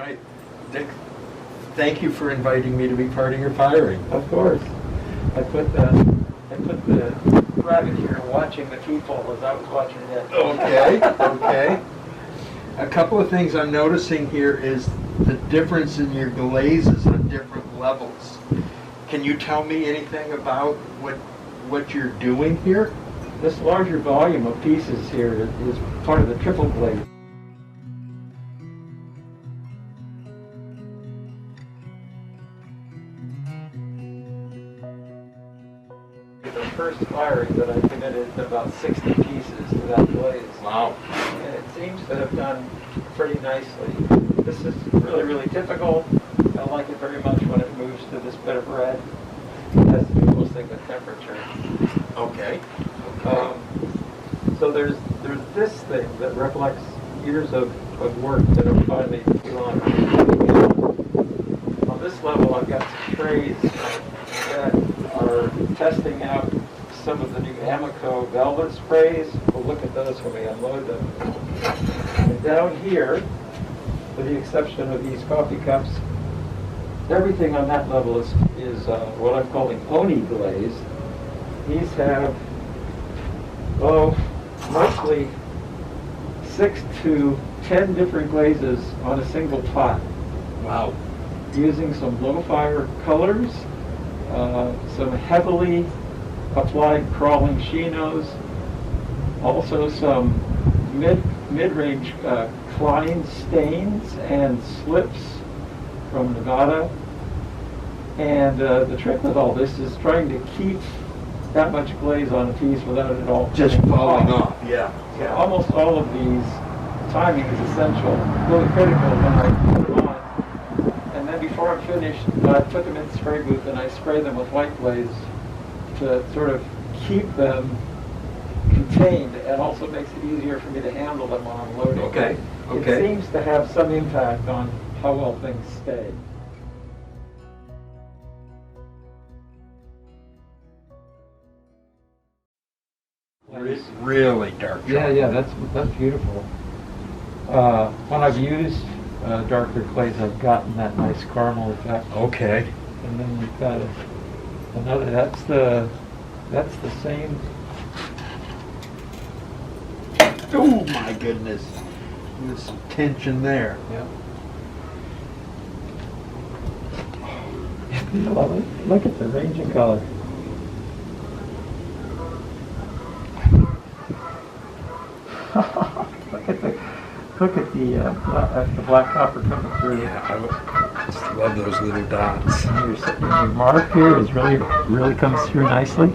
right. Dick, thank you for inviting me to be part of your firing. Of course. I put the rabbit here watching the people as I was watching it. Okay, okay. A couple of things I'm noticing here is the difference in your glazes on different levels. Can you tell me anything about what you're doing here? This larger volume of pieces here is part of the triple glaze. The first firing that I committed about 60 pieces to that glaze. Wow. And it seems to have done pretty nicely. This is really, really typical. I like it very much when it moves to this bit of red. It has to do mostly with temperature. Okay. So there's this thing that reflects years of work that are finally put on. On this level, I've got some trays that are testing out some of the new Amico velvet sprays. We'll look at those when we unload them. And down here, with the exception of these coffee cups, everything on that level is what I'm calling Oni glaze. These have, mostly 6 to 10 different glazes on a single pot. Wow. Using some low fire colors, some heavily applied crawling chinos, also some mid-range Klein stains and slips from Nevada. And the trick with all this is trying to keep that much glaze on a piece without it all Just falling off. Yeah. So almost all of these, timing is essential, really critical when I put them on. And then before I'm finished, I put them in the spray booth and I spray them with white glaze to sort of keep them contained, and also makes it easier for me to handle them on unloading. Okay. It seems to have some impact on how well things stay. Really dark chocolate. Yeah, that's beautiful. When I've used darker glaze, I've gotten that nice caramel effect. Okay. And then we've got another. That's the same. Oh my goodness. There's some tension there. Yeah. Look at the range of color. Look at the black copper coming through. Yeah, I just love those little dots. And your mark here is really comes through nicely.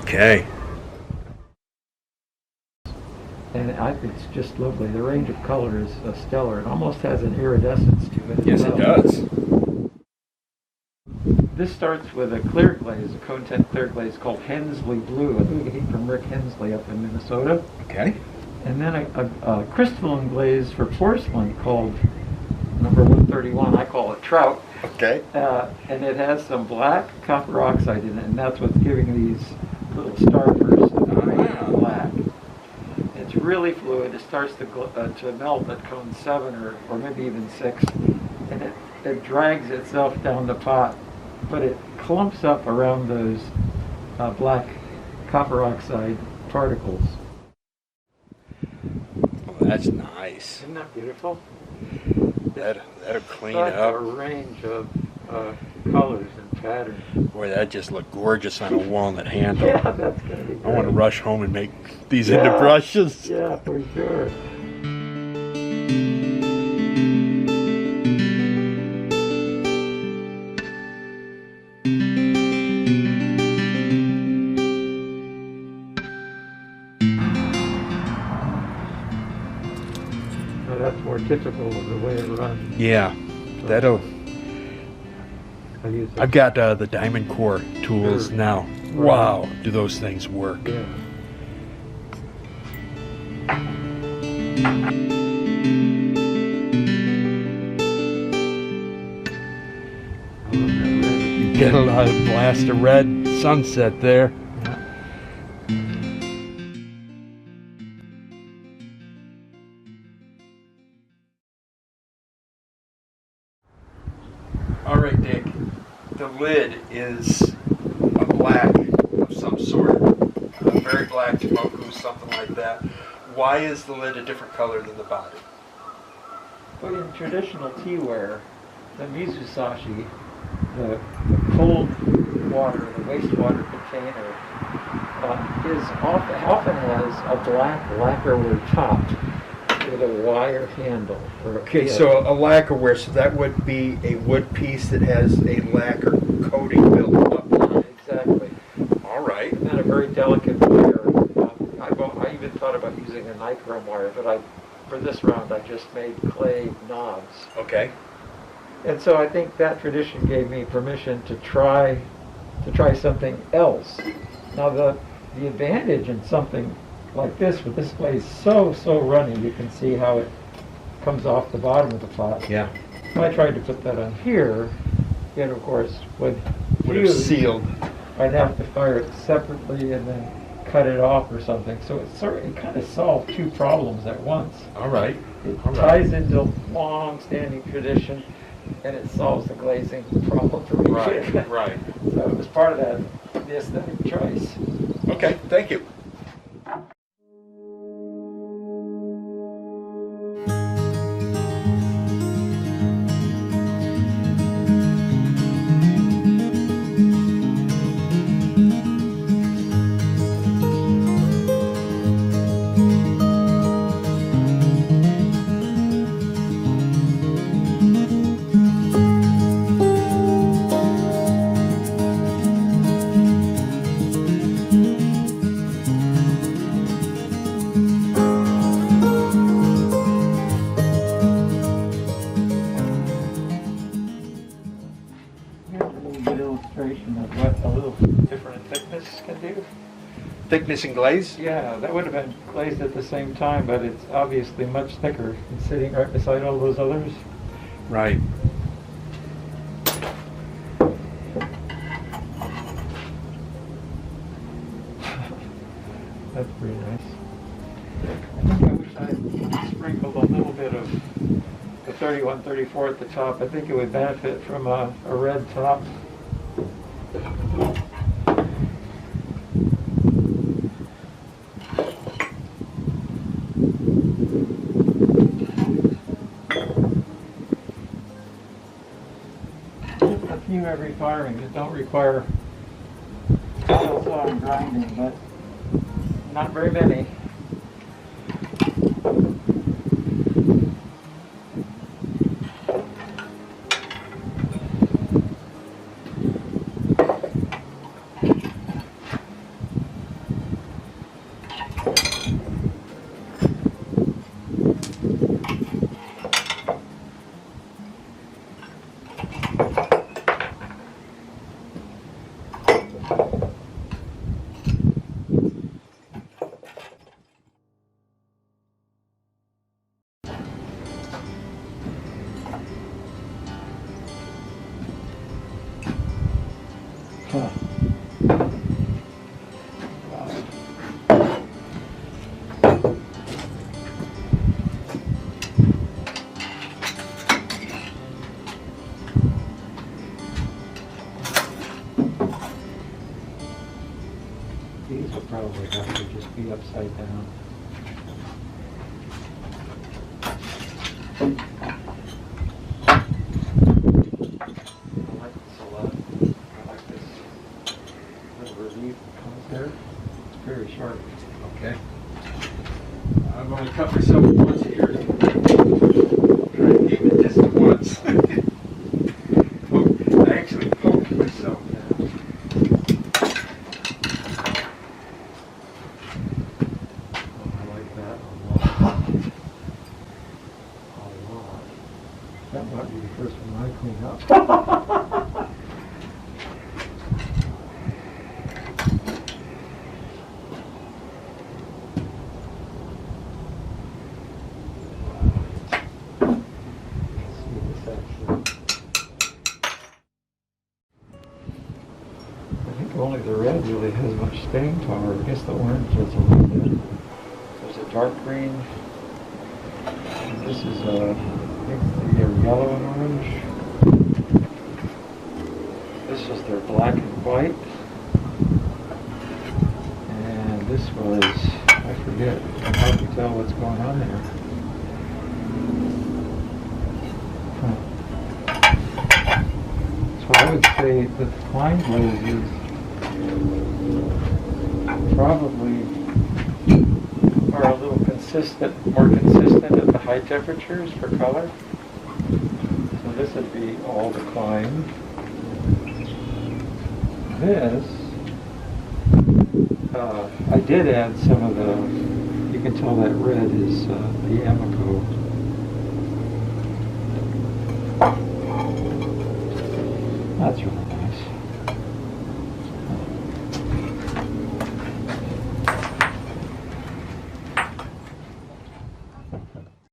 Okay. And I think it's just lovely. The range of color is stellar. It almost has an iridescence to it. Yes, it does. This starts with a clear glaze, a cone tint clear glaze called Hensley Blue. I think we get from Rick Hensley up in Minnesota. Okay. And then a crystalline glaze for porcelain called number 131. I call it Trout. Okay. And it has some black copper oxide in it, and that's what's giving these little starbursts of black. It's really fluid. It starts to melt at cone 7 or maybe even 6, and it drags itself down the pot, but it clumps up around those black copper oxide particles. Oh, that's nice. Isn't that beautiful? That'll clean Such up. a range of colors and patterns. Boy, that just looked gorgeous on a walnut handle. Yeah, that's going to be great. I want to rush home and make these into brushes. Yeah, for sure. So that's more typical of the way it runs. Yeah, that'll. I use it. I've got the diamond core tools Sure. now. Wow, do those things work? Yeah. You get a blast of red sunset there. right, Dick, the lid is a black of some sort, very black Tomoku, something like that. Why is the lid a different color than the body? But in traditional teaware, the mizusashi, the cold water, the wastewater container, often has a black lacquerware top with a wire handle. Okay, so a lacquerware, so that would be a wood piece that has a lacquer coating built up on it. Exactly. All right. And then a very delicate wire. I even thought about using a nichrome wire, but for this round I just made clay knobs. Okay. And so I think that tradition gave me permission to try something else. Now the advantage in something like this, with this glaze so runny, you can see how it comes off the bottom of the pot. Yeah. If I tried to put that on here, it of course would Have sealed. I'd have to fire it separately and then cut it off or something. So it kind of solved two problems at once. All right. It All right. ties into long-standing tradition, and it solves the glazing problem for me. Right, right. So it was part of the aesthetic choice. Okay, thank you. Of what a little different thickness can do. Thickness and glaze? Yeah, that would have been glazed at the same time, but it's obviously much thicker and sitting right beside all those others. Right. That's pretty nice. I think I wish I sprinkled a little bit of the 3134 at the top. I think it would benefit from a red top. A few every firing that don't require saw and grinding, but not very many. Huh. These will probably have to just be upside down. I like this a lot. I like this little relief that comes there. It's very sharp. Okay. I'm going to cut myself once here. Try to keep it just once. I actually poked myself. I like that a lot. A lot. That might be the first one I clean up. I think only the red really has much staying power. I guess the orange has a little bit. There's a dark green. And this is I think they're yellow and orange. This is their black and white. And this was, I forget, I can hardly tell what's going on there. So I would say that the Klein glazes probably are a little more consistent at the high temperatures for color. So this would be all the Klein. This, I did add some of the, you can tell that red is the Amico